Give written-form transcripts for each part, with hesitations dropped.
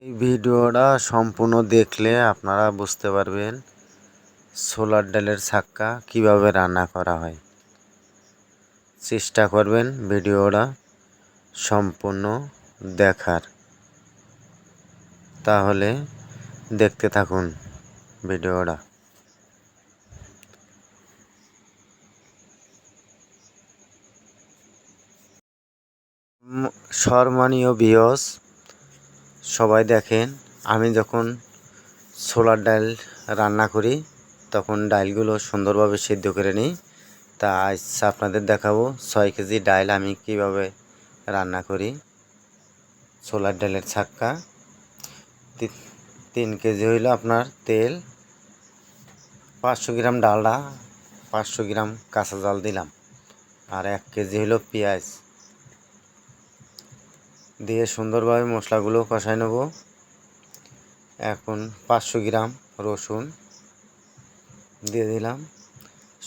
এই ভিডিওটা সম্পূর্ণ দেখলে আপনারা বুঝতে পারবেন ছোলার ডালের ছাক্কা কিভাবে রান্না করা হয়। চেষ্টা করবেন ভিডিওটা সম্পূর্ণ দেখার, তাহলে দেখতে থাকুন ভিডিওটা। সম্মানীয় ভিউয়ার্স, সবাই দেখেন, আমি যখন ছোলার ডাল রান্না করি তখন ডালগুলো সুন্দরভাবে সিদ্ধ করে নিই। তা আজ আপনাদের দেখাবো 6 কেজি ডাল আমি কিভাবে রান্না করি। ছোলার ডালের ছাক্কা 3 কেজি হইল আপনার তেল, 500 গ্রাম ডালডা, 500 গ্রাম কাঁচা জাল দিলাম, আর 1 কেজি হইল পেঁয়াজ দিয়ে সুন্দরভাবে মশলাগুলো কষাই নেব। এখন 500 গ্রাম রসুন দিয়ে দিলাম,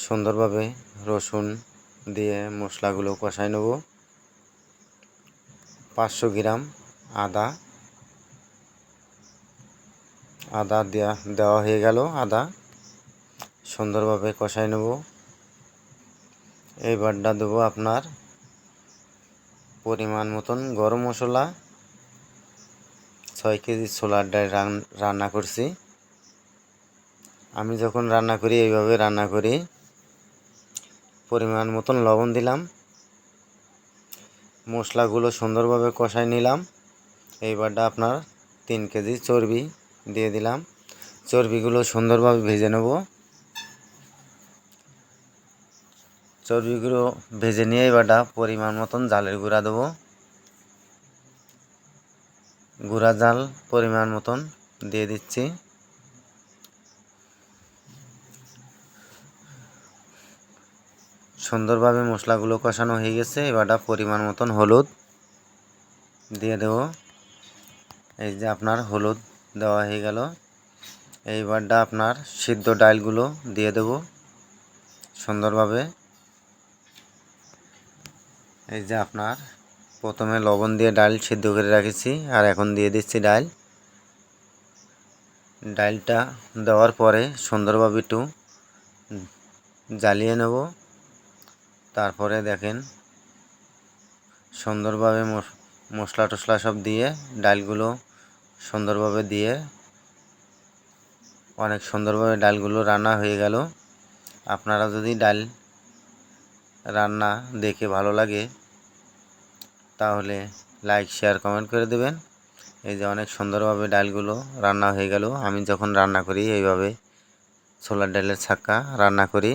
সুন্দরভাবে রসুন দিয়ে মশলাগুলো কষাই নেব। 500 গ্রাম আদা দেওয়া হয়ে গেল। আদা সুন্দরভাবে কষাই নেব। এইবারটা দেবো আপনার পরিমাণ মতন গরম মশলা। 6 কেজি ছোলার ডাল রান্না করছি। আমি যখন রান্না করি এইভাবে রান্না করি। পরিমাণ মতন লবণ দিলাম, মশলাগুলো সুন্দরভাবে কষাই নিলাম। এইবারটা আপনার 3 কেজি চর্বি দিয়ে দিলাম, চর্বিগুলো সুন্দরভাবে ভেজে নেব। চর্বিগুলো ভেজে নিয়ে এবারটা পরিমাণ মতন জালের গুঁড়া দেবো। গুঁড়া জাল পরিমাণ মতন দিয়ে দিচ্ছি। সুন্দরভাবে মশলাগুলো কষানো হয়ে গেছে। এবারটা পরিমাণ মতন হলুদ দিয়ে দেব। এই যে আপনার হলুদ দেওয়া হয়ে গেল। এইবারটা আপনার সিদ্ধ ডালগুলো দিয়ে দেব সুন্দরভাবে। এই যে আপনার প্রথমে লবণ দিয়ে ডাল সিদ্ধ করে রেখেছি, আর এখন দিয়ে দিচ্ছি ডালটা দেওয়ার পরে সুন্দরভাবে একটু জ্বালিয়ে নেব। তারপরে দেখেন সুন্দরভাবে মশলা টশলা সব দিয়ে ডালগুলো সুন্দরভাবে দিয়ে অনেক সুন্দরভাবে ডালগুলো রান্না হয়ে গেল। আপনারা যদি ডাল রান্না দেখে ভালো লাগে তাহলে লাইক শেয়ার কমেন্ট করে দেবেন। এই যে অনেক সুন্দরভাবে ডালগুলো রান্না হয়ে গেল। আমি যখন রান্না করি এইভাবে ছোলার ডালের ছাক্কা রান্না করি।